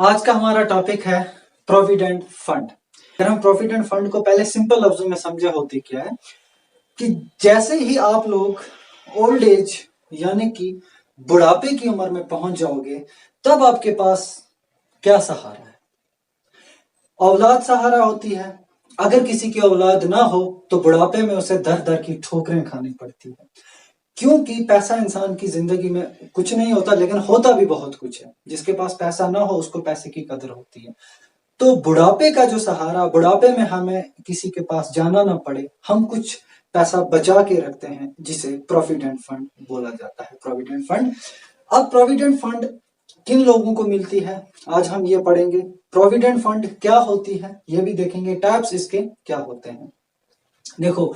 आज का हमारा टॉपिक है प्रोविडेंट फंड। अगर हम प्रोविडेंट फंड को पहले सिंपल लफ्जों में समझे होती क्या है कि जैसे ही आप लोग ओल्ड एज यानी कि बुढ़ापे की उम्र में पहुंच जाओगे तब आपके पास क्या सहारा है? औलाद सहारा होती है। अगर किसी की औलाद ना हो तो बुढ़ापे में उसे दर दर की ठोकरें खानी पड़ती है, क्योंकि पैसा इंसान की जिंदगी में कुछ नहीं होता, लेकिन होता भी बहुत कुछ है। जिसके पास पैसा ना हो उसको पैसे की कदर होती है। तो बुढ़ापे का जो सहारा, बुढ़ापे में हमें किसी के पास जाना ना पड़े, हम कुछ पैसा बचा के रखते हैं जिसे प्रोविडेंट फंड बोला जाता है। Provident fund. अब प्रोविडेंट फंड किन लोगों को मिलती है आज हम ये पढ़ेंगे। प्रोविडेंट फंड क्या होती है ये भी देखेंगे, टाइप्स इसके क्या होते हैं। देखो,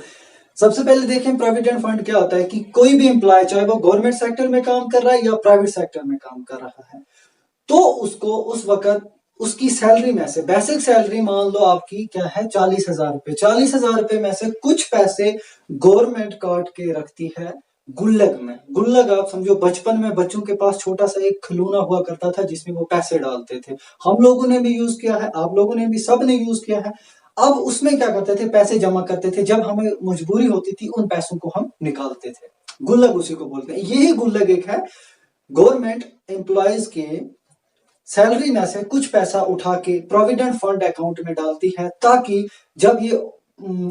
सबसे पहले देखें प्रोविडेंट फंड क्या होता है कि कोई भी एम्प्लॉय, चाहे वो गवर्नमेंट सेक्टर में काम कर रहा है या प्राइवेट सेक्टर में काम कर रहा है, तो उसको उस वक्त उसकी सैलरी में से, बेसिक सैलरी मान लो आपकी क्या है 40,000 रुपए, 40,000 रुपए में से कुछ पैसे गवर्नमेंट काट के रखती है गुल्लक में। गुल्लक आप समझो, बचपन में बच्चों के पास छोटा सा एक खिलौना हुआ करता था जिसमें वो पैसे डालते थे। हम लोगों ने भी यूज किया है, आप लोगों ने भी, सब ने यूज किया है। अब उसमें क्या करते थे, पैसे जमा करते थे, जब हमें मजबूरी होती थी उन पैसों को हम निकालते थे। गुल्लक उसी को बोलते हैं। यही गुल्लक एक है गवर्नमेंट एम्प्लॉयज के सैलरी में से कुछ पैसा उठा के प्रोविडेंट फंड अकाउंट में डालती है, ताकि जब ये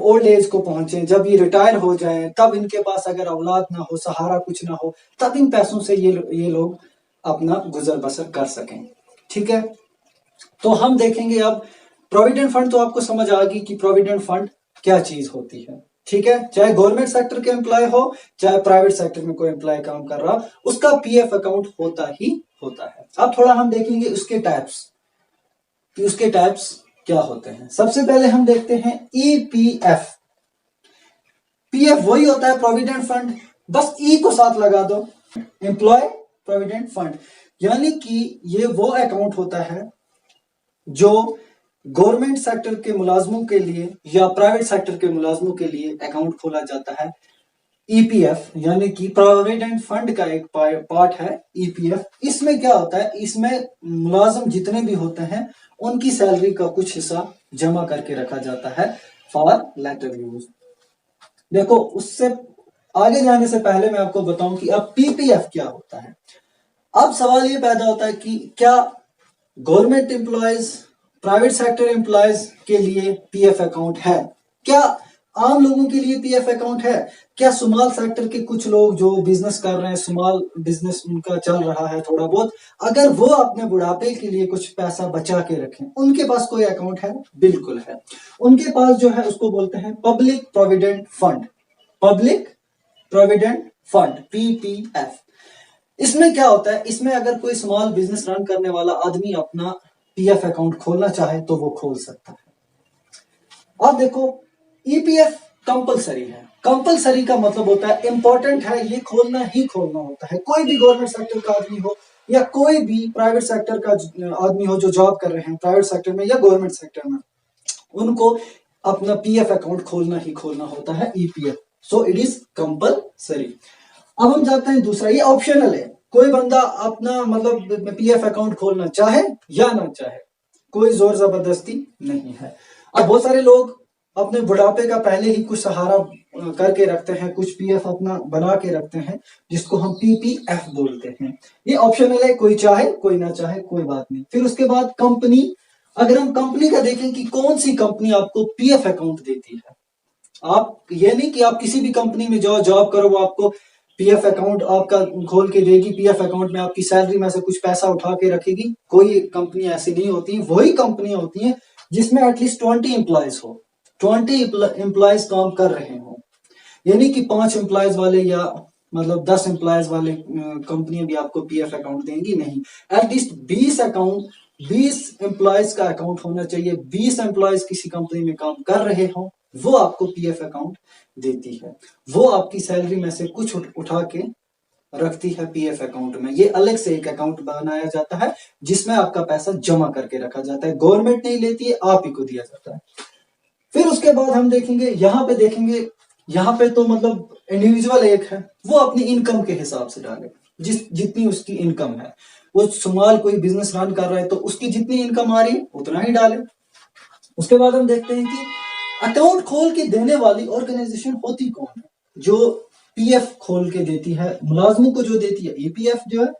ओल्ड एज को पहुंचे, जब ये रिटायर हो जाएं, तब इनके पास अगर औलाद ना हो, सहारा कुछ ना हो, तब इन पैसों से ये लोग अपना गुजर बसर कर सकें। ठीक है, तो हम देखेंगे अब प्रोविडेंट फंड। तो आपको समझ आ गई कि प्रोविडेंट फंड क्या चीज होती है। ठीक है, चाहे गवर्नमेंट सेक्टर के एम्प्लॉय हो, चाहे प्राइवेट सेक्टर में कोई एम्प्लॉय काम कर रहा, उसका पीएफ अकाउंट होता ही होता है। अब थोड़ा हम देखेंगे उसके टाइप्स कि उसके टाइप्स क्या होते हैं। सबसे पहले हम देखते हैं ईपीएफ। पीएफ वही होता है प्रोविडेंट फंड, बस ई को साथ लगा दो, एम्प्लॉय प्रोविडेंट फंड। यानी कि ये वो अकाउंट होता है जो गवर्नमेंट सेक्टर के मुलाजमों के लिए या प्राइवेट सेक्टर के मुलाजमों के लिए अकाउंट खोला जाता है। ईपीएफ यानी कि प्रोविडेंट फंड का एक पार्ट है ईपीएफ। इसमें क्या होता है, इसमें मुलाजिम जितने भी होते हैं उनकी सैलरी का कुछ हिस्सा जमा करके रखा जाता है फॉर लेटर यूज। देखो, उससे आगे जाने से पहले मैं आपको बताऊं कि अब पीपीएफ क्या होता है। अब सवाल ये पैदा होता है कि क्या government employees, private sector employees के लिए पीएफ अकाउंट है? क्या आम लोगों के लिए पीएफ अकाउंट है? क्या स्मॉल सेक्टर के कुछ लोग जो बिजनेस कर रहे हैं, स्मॉल बिजनेस उनका चल रहा है थोड़ा बहुत, अगर वो अपने बुढ़ापे के लिए कुछ पैसा बचा के रखें, उनके पास कोई अकाउंट है? बिल्कुल है। उनके पास जो है उसको बोलते हैं public provident fund. Public provident fund, PPF. इसमें क्या होता है, इसमें अगर कोई स्मॉल बिजनेस रन करने वाला आदमी अपना पीएफ अकाउंट खोलना चाहे तो वो खोल सकता है। अब देखो, ईपीएफ कंपलसरी है। कंपलसरी का मतलब होता है इंपॉर्टेंट है, ये खोलना ही खोलना होता है। कोई भी गवर्नमेंट सेक्टर का आदमी हो या कोई भी प्राइवेट सेक्टर का आदमी हो जो जॉब कर रहे हैं प्राइवेट सेक्टर में या गवर्नमेंट सेक्टर में, उनको अपना पीएफ अकाउंट खोलना ही खोलना होता है, EPF. So it is compulsory. अब हम जाते हैं दूसरा, ये ऑप्शनल है। कोई बंदा अपना मतलब पीएफ अकाउंट खोलना चाहे या ना चाहे, कोई जोर जबरदस्ती नहीं है। अब बहुत सारे लोग अपने बुढ़ापे का पहले ही कुछ सहारा करके रखते हैं, कुछ पीएफ अपना बना के रखते हैं, जिसको हम पीपीएफ बोलते हैं। ये ऑप्शनल है, कोई चाहे कोई ना चाहे कोई बात नहीं। फिर उसके बाद कंपनी, अगर हम कंपनी का देखें कि कौन सी कंपनी आपको पीएफ अकाउंट देती है। आप ये नहीं कि आप किसी भी कंपनी में जाओ, जॉब करो, वो आपको पीएफ अकाउंट आपका खोल के देगी, पीएफ अकाउंट में आपकी सैलरी में से कुछ पैसा उठा के रखेगी। कोई कंपनी ऐसी नहीं होती। वही कंपनियां होती हैं जिसमें एटलीस्ट 20 एम्प्लॉयज हो, 20 एम्प्लॉयज काम कर रहे हो। यानी कि 5 एम्प्लॉयज वाले या मतलब 10 एम्प्लॉयज वाले कंपनियां भी आपको पीएफ अकाउंट देंगी नहीं। एटलीस्ट 20 एम्प्लॉयज का अकाउंट होना चाहिए। 20 एम्प्लॉयज किसी कंपनी में काम कर रहे हो, वो आपको पीएफ अकाउंट देती है। वो आपकी सैलरी में से कुछ उठा के रखती है पीएफ अकाउंट में। ये अलग से एक अकाउंट बनाया जाता है जिसमें आपका पैसा जमा करके रखा जाता है। गवर्नमेंट नहीं लेती है, आप ही को दिया जाता है। फिर उसके बाद हम देखेंगे, देखेंगे यहाँ पे तो मतलब इंडिविजुअल एक है, वो अपनी इनकम के हिसाब से डाले, जितनी उसकी इनकम है वो स्मॉल कोई बिजनेस रन कर रहा है तो उसकी जितनी इनकम आ रही है उतना ही डाले। उसके बाद हम देखते हैं कि अकाउंट खोल के देने वाली ऑर्गेनाइजेशन होती कौन है। जो पीएफ खोल के देती है मुलाजमों को, जो देती है ईपीएफ जो है,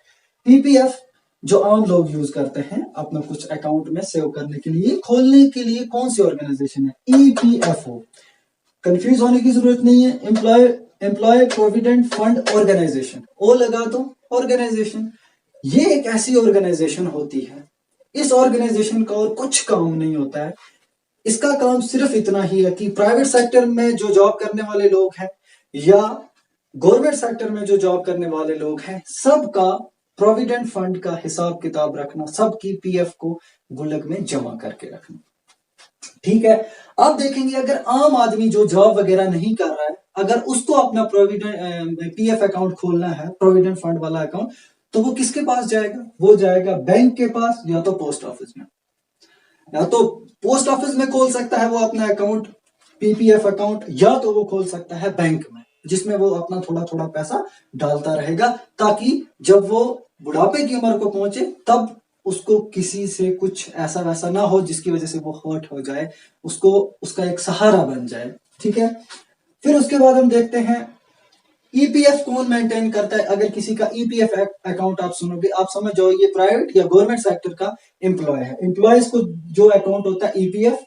पीपीएफ जो आम लोग यूज करते हैं अपना कुछ अकाउंट में सेव करने के लिए, खोलने के लिए कौन सी ऑर्गेनाइजेशन है, ईपीएफओ। कंफ्यूज होने की जरूरत नहीं है। एम्प्लॉय प्रोविडेंट फंड ऑर्गेनाइजेशन, ओ लगा दो ऑर्गेनाइजेशन। ये एक ऐसी ऑर्गेनाइजेशन होती है, इस ऑर्गेनाइजेशन का और कुछ काम नहीं होता है। इसका काम सिर्फ इतना ही है कि प्राइवेट सेक्टर में जो जॉब करने वाले लोग हैं या गवर्नमेंट सेक्टर में जो जॉब करने वाले लोग हैं, सबका प्रोविडेंट फंड का हिसाब किताब रखना, सबकी पीएफ को गुल्लक में जमा करके रखना। ठीक है। अब देखेंगे अगर आम आदमी जो जॉब वगैरह नहीं कर रहा है, अगर उसको अपना प्रोविडेंट पीएफ अकाउंट खोलना है, प्रोविडेंट फंड वाला अकाउंट, तो वो किसके पास जाएगा, वो जाएगा बैंक के पास या तो पोस्ट ऑफिस में। या तो पोस्ट ऑफिस में खोल सकता है वो अपना अकाउंट, पीपीएफ अकाउंट, या तो वो खोल सकता है बैंक में, जिसमें वो अपना थोड़ा थोड़ा पैसा डालता रहेगा, ताकि जब वो बुढ़ापे की उम्र को पहुंचे तब उसको किसी से कुछ ऐसा वैसा ना हो जिसकी वजह से वो हर्ट हो जाए, उसको उसका एक सहारा बन जाए। ठीक है। फिर उसके बाद हम देखते हैं ईपीएफ कौन मेंटेन करता है। अगर किसी का ईपीएफ अकाउंट आप सुनोगे, आप समझ जाओ ये प्राइवेट या गवर्नमेंट सेक्टर का एम्प्लॉय है। एम्प्लॉयज को जो अकाउंट होता है ईपीएफ।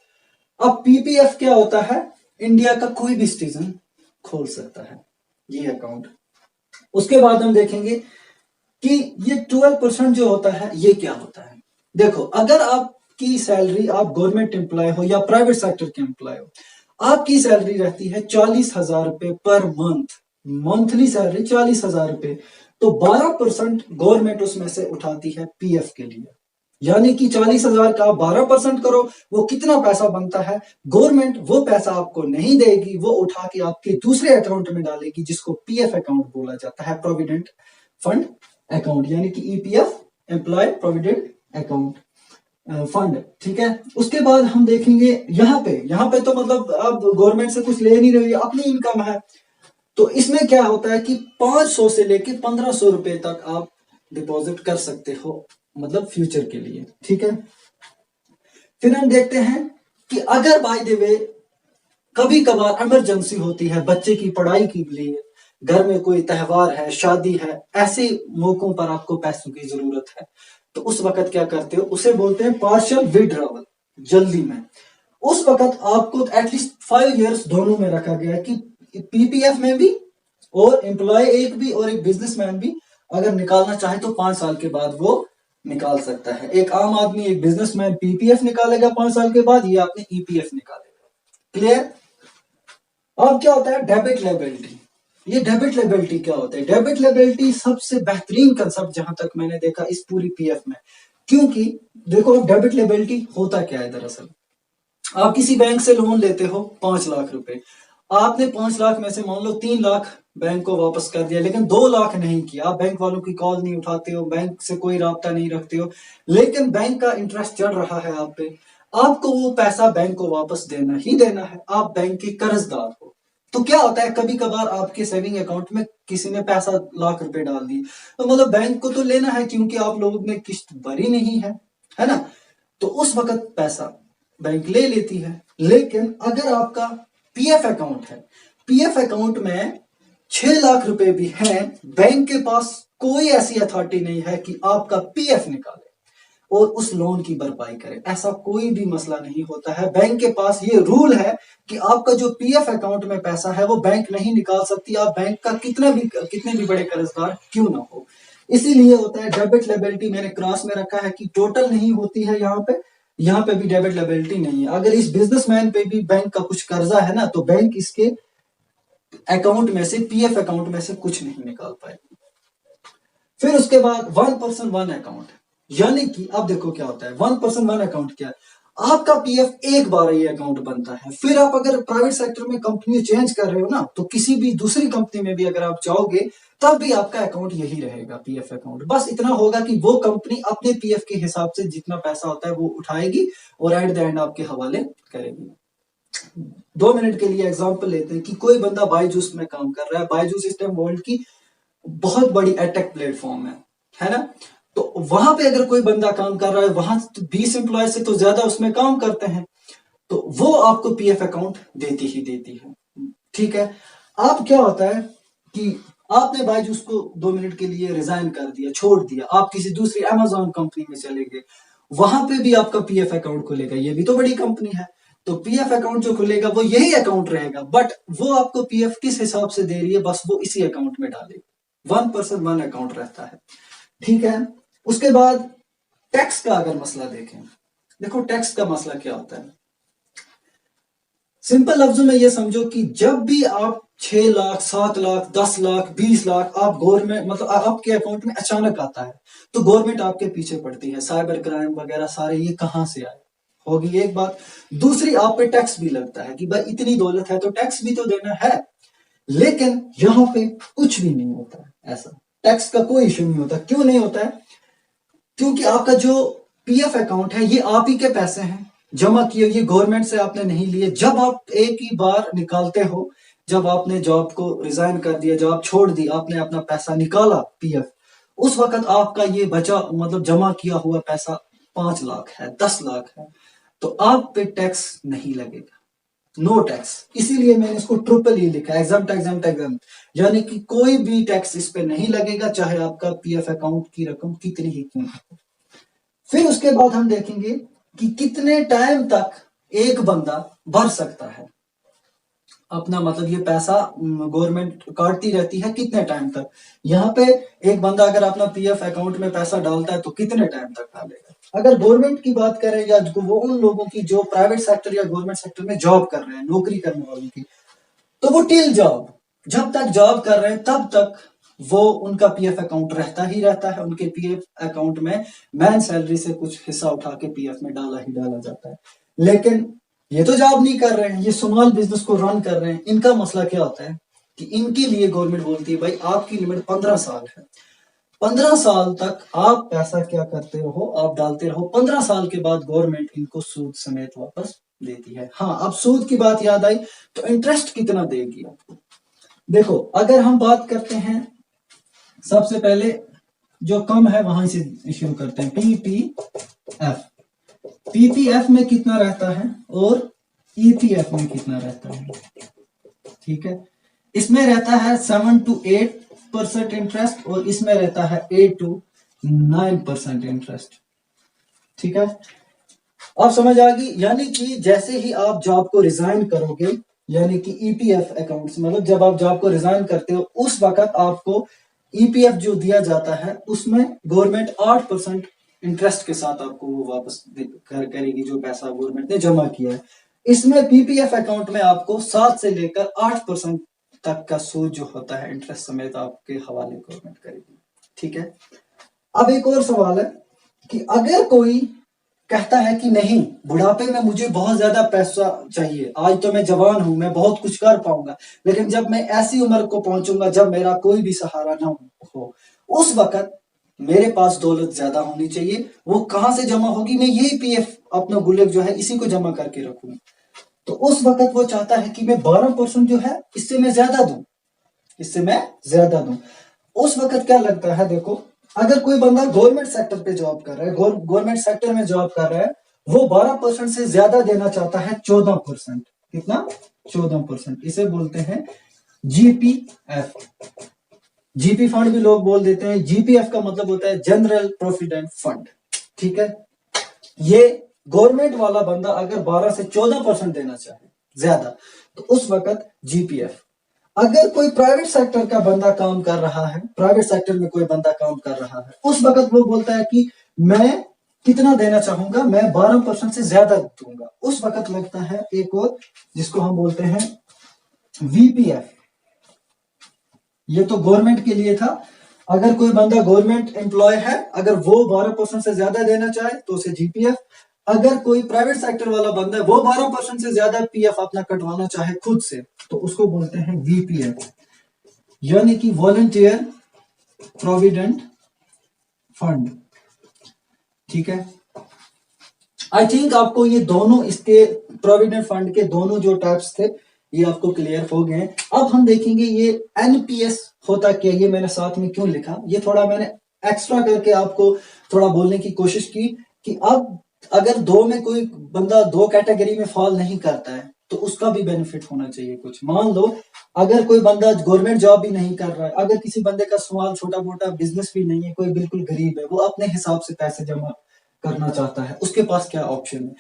अब पीपीएफ क्या होता है, इंडिया का कोई भी सिटीजन खोल सकता है ये अकाउंट। उसके बाद हम देखेंगे कि ये 12% जो होता है ये क्या होता है। देखो, अगर आपकी सैलरी, आप गवर्नमेंट एम्प्लॉय हो या प्राइवेट सेक्टर के एम्प्लॉय हो, आपकी सैलरी रहती है 40,000 रुपए पर मंथ, मंथली सैलरी 40,000 रुपए, तो 12% गवर्नमेंट उसमें से उठाती है पीएफ के लिए। यानी कि 40,000 का 12% करो, वो कितना पैसा बनता है। गवर्नमेंट वो पैसा आपको नहीं देगी, वो उठा के आपके दूसरे अकाउंट में डालेगी, जिसको पीएफ अकाउंट बोला जाता है, प्रोविडेंट फंड अकाउंट, यानी कि EPF, employ provident account fund. ठीक है। उसके बाद हम देखेंगे यहाँ पे तो मतलब आप गवर्नमेंट से कुछ ले नहीं रही, अपनी इनकम है। तो इसमें क्या होता है कि 500 से लेके 1500 रुपए तक आप डिपॉजिट कर सकते हो, मतलब फ्यूचर के लिए। ठीक है। फिर हम देखते हैं कि अगर बाय द वे कभी कभार इमरजेंसी होती है बच्चे की पढ़ाई के लिए, घर में कोई त्योहार है, शादी है, ऐसे मौकों पर आपको पैसों की जरूरत है, तो उस वक्त क्या करते हो, उसे बोलते हैं पार्शियल विड्रॉवल, जल्दी में। उस वक्त आपको एटलीस्ट 5 इयर्स दोनों में रखा गया है कि पीपीएफ में भी और एम्प्लॉय एक भी और एक बिजनेसमैन भी अगर निकालना चाहे तो 5 साल के बाद वो निकाल सकता है। एक आम आदमी, एक बिजनेसमैन पीपीएफ निकालेगा 5 साल के बाद, या अपने ईपीएफ निकालेगा। क्लियर। अब क्या होता है डेबिट लायबिलिटी। ये डेबिट लायबिलिटी क्या होता है, डेबिट लायबिलिटी सबसे बेहतरीन कंसेप्ट जहां तक मैंने देखा इस पूरी पीएफ में। क्योंकि देखो, डेबिट लायबिलिटी होता क्या है, दरअसल आप किसी बैंक से लोन लेते हो 5 लाख रुपए, आपने 5 लाख में से मान लो 3 लाख बैंक को वापस कर दिया, लेकिन 2 लाख नहीं किया। आप बैंक वालों की कॉल नहीं उठाते हो, बैंक से कोई राब्ता नहीं रखते हो, लेकिन बैंक का इंटरेस्ट चढ़ रहा है आप पे, आपको वो पैसा बैंक को वापस देना ही देना है, आप बैंक के कर्जदार हो। तो क्या होता है, कभी कभार आपके सेविंग अकाउंट में किसी ने पैसा लाख रुपए डाल दी, तो मतलब बैंक को तो लेना है क्योंकि आप लोगों ने किस्त भरी नहीं है ना। तो उस वक्त पैसा बैंक ले लेती है। लेकिन अगर आपका पीएफ अकाउंट है, पीएफ अकाउंट में 6 लाख रुपए भी हैं, बैंक के पास कोई ऐसी अथॉरिटी नहीं है कि आपका पीएफ निकाले और उस लोन की भरपाई करे, ऐसा कोई भी मसला नहीं होता है। बैंक के पास ये रूल है कि आपका जो पीएफ अकाउंट में पैसा है वो बैंक नहीं निकाल सकती, आप बैंक का कितने भी बड़े कर्जदार क्यों ना हो। इसीलिए होता है डेबिट लायबिलिटी, मैंने क्रॉस में रखा है कि टोटल नहीं होती है, यहाँ पे भी डेबिट लायबिलिटी नहीं है। अगर इस बिजनेसमैन पे भी बैंक का कुछ कर्जा है ना, तो बैंक इसके अकाउंट में से, पीएफ अकाउंट में से कुछ नहीं निकाल पाएगी। फिर उसके बाद 1% 1 अकाउंट, यानी कि अब देखो क्या होता है 1% 1 अकाउंट क्या है, आपका पीएफ एक बार ये अकाउंट बनता है। फिर आप अगर प्राइवेट सेक्टर में कंपनी चेंज कर रहे हो ना, तो किसी भी दूसरी कंपनी में भी अगर आप जाओगे तब भी आपका अकाउंट यही रहेगा, पीएफ अकाउंट। बस इतना होगा कि वो कंपनी अपने पीएफ के हिसाब से जितना पैसा होता है वो उठाएगी और एट द एंड आपके हवाले करेगी। 2 मिनट के लिए एग्जांपल लेते हैं कि कोई बंदा बायजूस में काम कर रहा है। बायजूस इस टाइम वर्ल्ड की बहुत बड़ी एटेक प्लेटफॉर्म है ना। तो वहां पे अगर कोई बंदा काम कर रहा है, वहां 20 एम्प्लॉय से तो ज्यादा उसमें काम करते हैं, तो वो आपको पीएफ अकाउंट देती ही देती है। ठीक है। अब क्या होता है कि आपने बायजूस को 2 मिनट के लिए रिजाइन कर दिया, छोड़ दिया, आप किसी दूसरी अमेजोन कंपनी में चले गए, वहां पे भी आपका पीएफ अकाउंट खुलेगा, ये भी तो बड़ी कंपनी है, तो पीएफ अकाउंट जो खुलेगा वो यही अकाउंट रहेगा, बट वो आपको पीएफ किस हिसाब से दे रही है, बस वो इसी अकाउंट में डालेगी। 1% 1 अकाउंट रहता है। ठीक है। उसके बाद टैक्स का अगर मसला देखें, देखो टैक्स का मसला क्या होता है। सिंपल लफ्जों में ये समझो कि जब भी आप 6 लाख 7 लाख 10 लाख 20 लाख आप गवर्नमेंट मतलब आपके अकाउंट में अचानक आता है, तो गवर्नमेंट आपके पीछे पड़ती है, साइबर क्राइम वगैरह सारे ये कहां से आए, होगी एक बात। दूसरी, आप पे टैक्स भी लगता है कि भाई इतनी दौलत है तो टैक्स भी तो देना है, लेकिन यहां पे कुछ भी नहीं होता है ऐसा, टैक्स का कोई इश्यू नहीं होता। क्यों नहीं होता है? क्योंकि आपका जो पीएफ अकाउंट है ये आप ही के पैसे हैं जमा किए, ये गवर्नमेंट से आपने नहीं लिए। जब आप एक ही बार निकालते हो, जब आपने जॉब को रिजाइन कर दिया, जब आप छोड़ दी, आपने अपना पैसा निकाला पीएफ, उस वक्त आपका ये बचा मतलब जमा किया हुआ पैसा 5 लाख है, 10 लाख है, तो आप पे टैक्स नहीं लगेगा, नो टैक्स। इसीलिए मैंने इसको ट्रिपल ई लिखा है, एग्जाम्प्ट एग्जाम्प्ट एग्जाम्प्ट, यानी कि कोई भी टैक्स इस पे नहीं लगेगा, चाहे आपका पीएफ अकाउंट की रकम कितनी ही क्यों हो। फिर उसके बाद हम देखेंगे कि कितने टाइम तक एक बंदा भर सकता है अपना, मतलब ये पैसा गवर्नमेंट काटती रहती है कितने टाइम तक। यहाँ पे एक बंदा अगर अपना पीएफ अकाउंट में पैसा डालता है तो कितने टाइम तक डालेगा। अगर गवर्नमेंट की बात करें या वो उन लोगों की जो प्राइवेट सेक्टर या गवर्नमेंट सेक्टर में जॉब कर रहे हैं, नौकरी करने वालों की, तो वो टिल जॉब, जब तक जॉब कर रहे हैं तब तक वो उनका पीएफ अकाउंट रहता ही रहता है, उनके पीएफ अकाउंट में मैन सैलरी से कुछ हिस्सा उठा के पीएफ में डाला ही डाला जाता है। लेकिन ये तो जॉब नहीं कर रहे हैं, ये स्मॉल बिजनेस को रन कर रहे हैं, इनका मसला क्या होता है कि इनके लिए गवर्नमेंट बोलती है भाई आपकी लिमिट 15 साल है, 15 साल तक आप पैसा क्या करते रहो, आप डालते रहो, 15 साल के बाद गवर्नमेंट इनको सूद समेत वापस देती है। हाँ, अब सूद की बात याद आई, तो इंटरेस्ट कितना देगी आपको। देखो अगर हम बात करते हैं, सबसे पहले जो कम है वहां से शुरू करते हैं, पीपीएफ। पीपीएफ में कितना रहता है और ईपीएफ में कितना रहता है। ठीक है, इसमें रहता है 7 to 8% इंटरेस्ट और इसमें रहता है 8 to 9% इंटरेस्ट। ठीक है, अब समझ आ गई। यानी कि जैसे ही आप जॉब को रिजाइन करोगे, यानी कि ईपीएफ अकाउंट से मतलब जब आप जॉब को रिजाइन करते हो उस वक्त आपको ईपीएफ जो दिया जाता है उसमें गवर्नमेंट 8% इंटरेस्ट के साथ आपको वो वापस करेगी जो पैसा गवर्नमेंट ने जमा किया है। इसमें पीपीएफ अकाउंट में आपको 7 से लेकर 8% तक का सूद जो होता है इंटरेस्ट समेत आपके हवाले गवर्नमेंट करेगी। ठीक है, अब एक और सवाल है कि अगर कोई कहता है कि नहीं, बुढ़ापे में मुझे बहुत ज्यादा पैसा चाहिए, आज तो मैं जवान हूं, मैं बहुत कुछ कर पाऊंगा, लेकिन जब मैं ऐसी उम्र को पहुंचूंगा जब मेरा कोई भी सहारा ना हो, उस वक्त मेरे पास दौलत ज्यादा होनी चाहिए, वो कहां से जमा होगी, मैं यही पीएफ अपना गुल्लक जो है इसी को जमा करके रखूंगा। तो उस वक्त वो चाहता है कि मैं 12% जो है इससे मैं ज्यादा दूं, इससे मैं ज्यादा दूं। उस वक्त क्या लगता है, देखो अगर कोई बंदा गवर्नमेंट सेक्टर पे जॉब कर रहा है, गवर्नमेंट सेक्टर में जॉब कर रहा है, वो 12% से ज्यादा देना चाहता है 14%। कितना? 14%। इसे बोलते हैं जीपीएफ। जीपी फंड भी लोग बोल देते हैं। जीपीएफ का मतलब होता है जनरल प्रोविडेंट फंड। ठीक है, ये गवर्नमेंट वाला बंदा अगर 12 से 14% देना चाहे ज्यादा, तो उस वक्त जीपीएफ। अगर कोई प्राइवेट सेक्टर का बंदा काम कर रहा है, प्राइवेट सेक्टर में कोई बंदा काम कर रहा है, उस वक्त वो बोलता है कि मैं कितना देना चाहूंगा, मैं 12% से ज्यादा दूंगा, उस वक्त लगता है एक और जिसको हम बोलते हैं वीपीएफ। ये तो गवर्नमेंट के लिए था। अगर कोई बंदा गवर्नमेंट एम्प्लॉय है, अगर वो 12% से ज्यादा देना चाहे तो उसे जीपीएफ। अगर कोई प्राइवेट सेक्टर वाला बंदा है, वो 12% से ज्यादा पीएफ अपना कटवाना चाहे खुद से, तो उसको बोलते हैं वीपीएफ, यानी कि वॉलंटियर प्रोविडेंट फंड। ठीक है, आई थिंक आपको ये दोनों, इसके प्रोविडेंट फंड के दोनों जो टाइप्स थे ये आपको क्लियर हो गए। अब हम देखेंगे ये एनपीएस होता क्या, ये मैंने साथ में क्यों लिखा, ये थोड़ा मैंने एक्स्ट्रा करके आपको थोड़ा बोलने की कोशिश की कि अब अगर दो में कोई बंदा दो कैटेगरी में फॉल नहीं करता है तो उसका भी बेनिफिट होना चाहिए कुछ। मान लो अगर कोई बंदा गवर्नमेंट जॉब भी नहीं कर रहा है, अगर किसी बंदे का स्मॉल छोटा मोटा बिजनेस भी नहीं है, कोई बिल्कुल गरीब है, वो अपने हिसाब से पैसे जमा करना चाहता है, उसके पास क्या ऑप्शन है?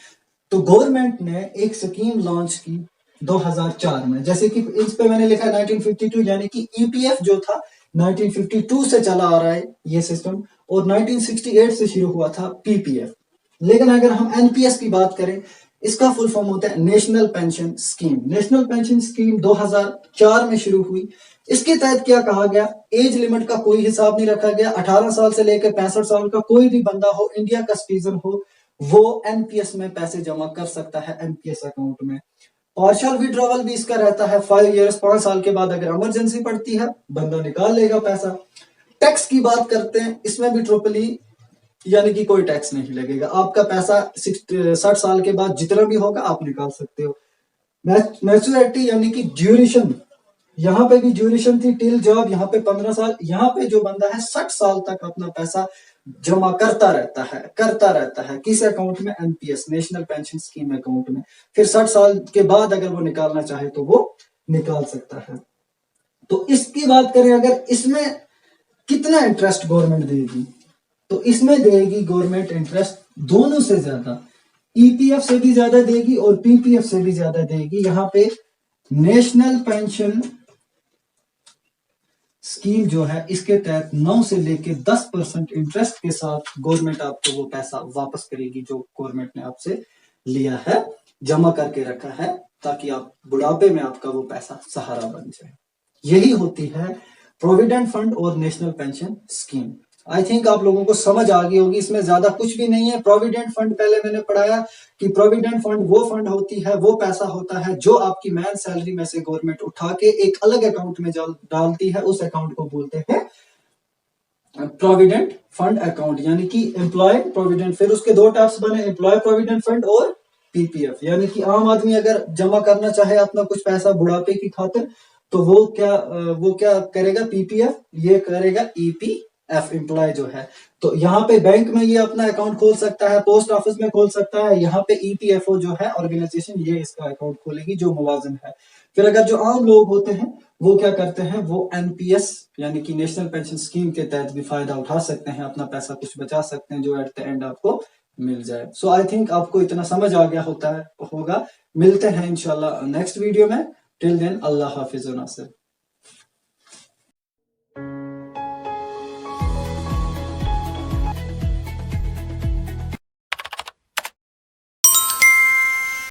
तो गवर्नमेंट ने एक स्कीम लॉन्च की 2004 में, जैसे कि इस पे मैंने लिखा 1952, यानी कि ईपीएफ जो था 1952 से चला आ रहा है ये सिस्टम, और 1968 से शुरू हुआ था पीपीएफ। लेकिन अगर हम एनपीएस की बात करें, इसका फुल फॉर्म होता है national pension scheme. National pension scheme 2004 में शुरू हुई। इसके तहत क्या कहा गया, एज लिमिट का कोई हिसाब नहीं रखा गया। 18 साल से लेकर 65 साल का कोई भी बंदा हो, इंडिया का सिटीजन हो, वो एनपीएस में पैसे जमा कर सकता है एनपीएस अकाउंट में। पार्शियल विड्रॉवल भी इसका रहता है 5 इयर्स, 5 साल के बाद अगर इमरजेंसी पड़ती है बंदा निकाल लेगा पैसा। टैक्स की बात करते हैं, इसमें भी ट्रिपली यानी कि कोई टैक्स नहीं लगेगा। आपका पैसा 60 साल के बाद जितना भी होगा आप निकाल सकते हो। मैच्योरिटी यानी कि ड्यूरेशन, यहाँ पे भी ड्यूरेशन थी टिल जॉब, यहाँ पे 15 साल। यहाँ पे जो बंदा है 60 साल तक अपना पैसा जमा करता रहता है किस अकाउंट में, NPS national pension scheme account में। फिर 60 साल के बाद अगर वो निकालना चाहे तो वो निकाल सकता है। तो इसकी बात करें, अगर इसमें कितना इंटरेस्ट गवर्नमेंट देगी, तो इसमें देगी गवर्नमेंट इंटरेस्ट दोनों से ज्यादा, ईपीएफ से भी ज्यादा देगी और पीपीएफ से भी ज्यादा देगी। यहाँ पे नेशनल पेंशन स्कीम जो है इसके तहत 9 से लेके 10% इंटरेस्ट के साथ गवर्नमेंट आपको वो पैसा वापस करेगी जो गवर्नमेंट ने आपसे लिया है, जमा करके रखा है, ताकि आप बुढ़ापे में आपका वो पैसा सहारा बन जाए। यही होती है प्रोविडेंट फंड और national pension scheme. I think आप लोगों को समझ आ गई होगी, इसमें ज्यादा कुछ भी नहीं है। प्रोविडेंट फंड पहले मैंने पढ़ाया कि प्रोविडेंट फंड वो फंड होती है, वो पैसा होता है जो आपकी मैन सैलरी में से गवर्नमेंट उठा के एक अलग अकाउंट में डालती है। उस अकाउंट को बोलते हैं प्रोविडेंट फंड अकाउंट, यानी कि एम्प्लॉय प्रोविडेंट। फिर उसके दो टाइप्स बने, एम्प्लॉय प्रोविडेंट फंड और पीपीएफ। यानी कि आम आदमी अगर जमा करना चाहे अपना कुछ पैसा बुढ़ापे की खातिर, तो वो क्या करेगा, पीपीएफ, ये करेगा ईपीएफ, एम्प्लॉय जो है। तो यहाँ पे बैंक में ये अपना अकाउंट खोल सकता है, पोस्ट ऑफिस में खोल सकता है। यहाँ पे ईपीएफओ जो है ऑर्गेनाइजेशन, ये इसका अकाउंट खोलेगी जो मुलाजिम है। फिर अगर जो आम लोग होते हैं वो क्या करते हैं, वो एनपीएस यानी कि नेशनल पेंशन स्कीम के तहत भी फायदा उठा सकते हैं, अपना पैसा कुछ बचा सकते हैं जो एट द एंड आपको मिल जाए। सो आई थिंक आपको इतना समझ आ गया होगा। मिलते हैं इंशाल्लाह नेक्स्ट वीडियो में। टिल देन अल्लाह हाफिज।